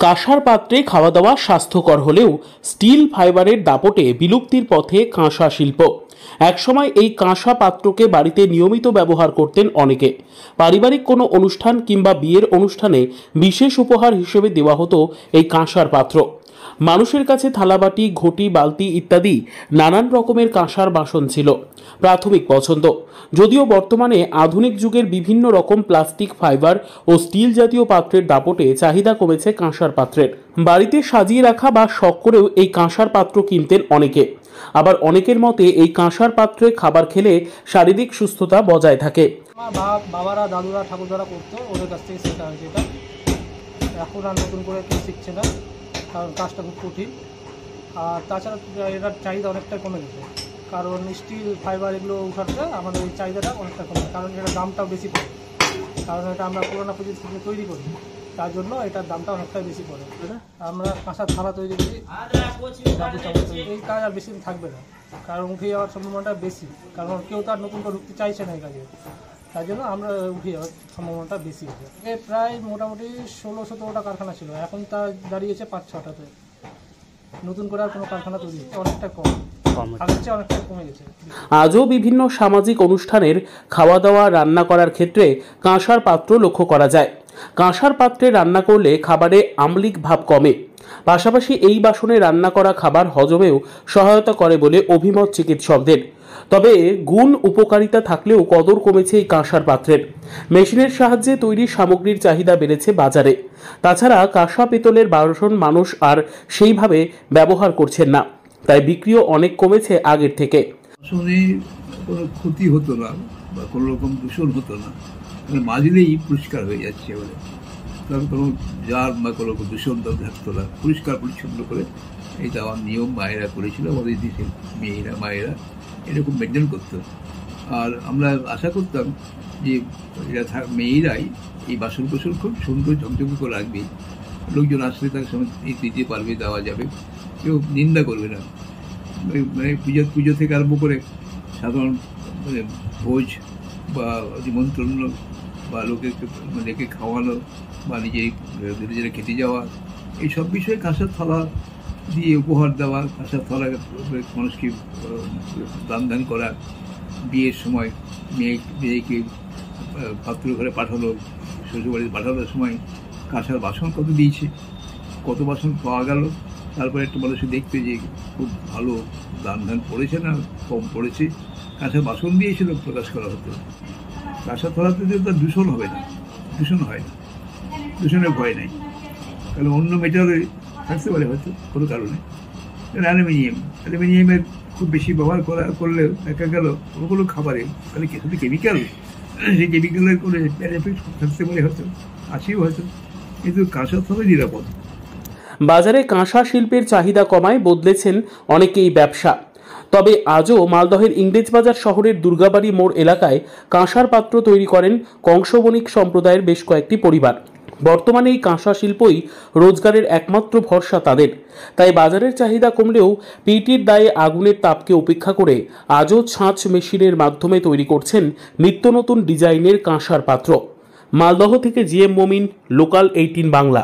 কাঁসার পাত্রে খাওয়া দাওয়া স্বাস্থ্যকর হলেও স্টিল ফাইবারের দাপটে বিলুপ্তির পথে কাঁসা শিল্প। একসময় এই কাঁসা পাত্রকে বাড়িতে নিয়মিত ব্যবহার করতেন অনেকে। পারিবারিক কোনো অনুষ্ঠান কিংবা বিয়ের অনুষ্ঠানে বিশেষ উপহার হিসেবে দেওয়া হতো এই কাঁসার পাত্র। মানুষের কাছে থালাবাটি, ঘটি, বালতি ইত্যাদি নানান রকমের কাঁসার বাসন ছিল প্রাথমিক পছন্দ। যদিও বর্তমানে আধুনিক যুগের বিভিন্ন রকম প্লাস্টিক, ফাইবার ও স্টিল জাতীয় পাত্রের দাপটে চাহিদা কমেছে কাঁসার পাত্রের। বাড়িতে সাজিয়ে রাখা বা শখ করেও এই কাঁসার পাত্র কিনতেন অনেকে। আবার অনেকের মতে এই কাঁসার পাত্রে খাবার খেলে শারীরিক সুস্থতা বজায় থাকে। বাবারা, দাদুরা, ঠাকুরদারা করতো, ওদের কাছ থেকে শেখা হয়েছে এটা। এখন আর নতুন করে কেউ শিখছে না, কারণ কাজটা খুব কঠিন। আর তাছাড়া এটার চাহিদা অনেকটাই কমে গেছে, কারণ স্টিল, ফাইবার এগুলো উঠাতে আমাদের এই চাহিদাটা অনেকটা কমে, কারণ এটার দামটাও বেশি পড়ে। কারণ এটা আমরা পুরোনো প্রযুক্তি থেকে তৈরি করি, তার জন্য এটার দামটা অনেকটাই বেশি পড়ে। আমরা কাঁসার থালা তৈরি করি, এই কাজ আর বেশি দিন থাকবে না, কারণ উঠে যাওয়ার সম্ভাবনাটা বেশি, কারণ কেউ তো আর নতুন করে ঢুকতে চাইছে না এই কাজে। তার জন্য আমরা উঠে যাওয়ার সম্ভাবনাটা বেশি আছে। প্রায় মোটামুটি 16-17টা কারখানা ছিল, এখন তা দাঁড়িয়েছে 5-6টাতে। নতুন করে আর কোনো কারখানা তৈরি হচ্ছে, অনেকটা কম, অনেকটা কমে গেছে। আজও বিভিন্ন সামাজিক অনুষ্ঠানের খাওয়া দাওয়া, রান্না করার ক্ষেত্রে কাঁসার পাত্র লক্ষ্য করা যায়। কাঁসার পাত্রে রান্না করলে খাবারে আম্লিক ভাব কমে, পাশাপাশি এই বাসনে রান্না করা খাবার হজমেও সহায়তা করে বলে অভিমত চিকিৎসকদের। তবে গুণ উপকারিতা থাকলেও কদর কমেছে এই কাঁসার পাত্রের। মেশিনের সাহায্যে তৈরি সামগ্রীর চাহিদা বেড়েছে বাজারে। তাছাড়া কাঁসা পিতলের বাসন মানুষ আর সেইভাবে ব্যবহার করছেন না, তাই বিক্রিও অনেক কমেছে আগের থেকে। বাসনে কোনো ক্ষতি হতো না বা কোনো রকম দূষণ হতো না, মাজলেই পরিষ্কার হয়ে যাচ্ছে বলে, কারণ কোনো জার বা কোনো দূষণ থাকতো না, পরিষ্কার পরিচ্ছন্ন করে এটা আমার নিয়ম মায়েরা করেছিল, আমাদের দেশের মেয়েরা, মায়েরা এরকম মেনটেন করতো। আর আমরা আশা করতাম যে এরা মেয়েরাই এই বাসন কোসন খুব সুন্দর ঝকঝকে করে রাখবে, লোকজন আসলে তার সময় দিতে পারবে, দেওয়া যাবে, কেউ নিন্দা করবে না। মানে পুজো থেকে আরম্ভ করে সাধারণ মানে ভোজ বা নিমন্ত্রণ বা লোকে খাওয়ানো বা নিজেরা খেতে যাওয়া, এইসব বিষয়ে কাঁসার থালা দিয়ে উপহার দেওয়া, কাঁসার থালা মানুষকে দান করা, বিয়ের সময় মেয়েকে পাত্র ঘরে পাঠালো, শ্বশুরবাড়িতে পাঠানোর সময় কাঁসার বাসন কত দিয়েছে, কত বাসন পাওয়া গেল, তারপরে একটু মানুষকে দেখতে যে খুব ভালো দান পড়েছে না কম পড়েছে, কাঁসার বাসন দিয়েছিল প্রকাশ করা হতো। কাঁসার থালাতে তার দূষণ হবে না, দূষণ হয় না, দূষণের ভয় নেই, কারণ অন্য মেটালে থাকতে পারে হয়তো কোনো কারণে। অ্যালুমিনিয়ামের খুব বেশি ব্যবহার করলেও দেখা গেল কোনো খাবারে তাহলে শুধু কেমিক্যাল, সেই কেমিক্যালের কোনো এফেক্ট থাকতে পারে হয়তো, আছেও হয়তো, কিন্তু কাঁসার থালা নিরাপদ। বাজারে কাঁসা শিল্পের চাহিদা কমায় বদলেছেন অনেকেই ব্যবসা। তবে আজও মালদহের ইংরেজবাজার শহরের দুর্গাবাড়ি মোড় এলাকায় কাঁসার পাত্র তৈরি করেন কংসবণিক সম্প্রদায়ের বেশ কয়েকটি পরিবার। বর্তমানে এই কাঁসা শিল্পই রোজগারের একমাত্র ভরসা তাদের। তাই বাজারের চাহিদা কমলেও পিটির দায়ে আগুনের তাপকে উপেক্ষা করে আজও ছাঁচ মেশিনের মাধ্যমে তৈরি করছেন নিত্য নতুন ডিজাইনের কাঁসার পাত্র। মালদহ থেকে জিএম মমিন, লোকাল 18 বাংলা।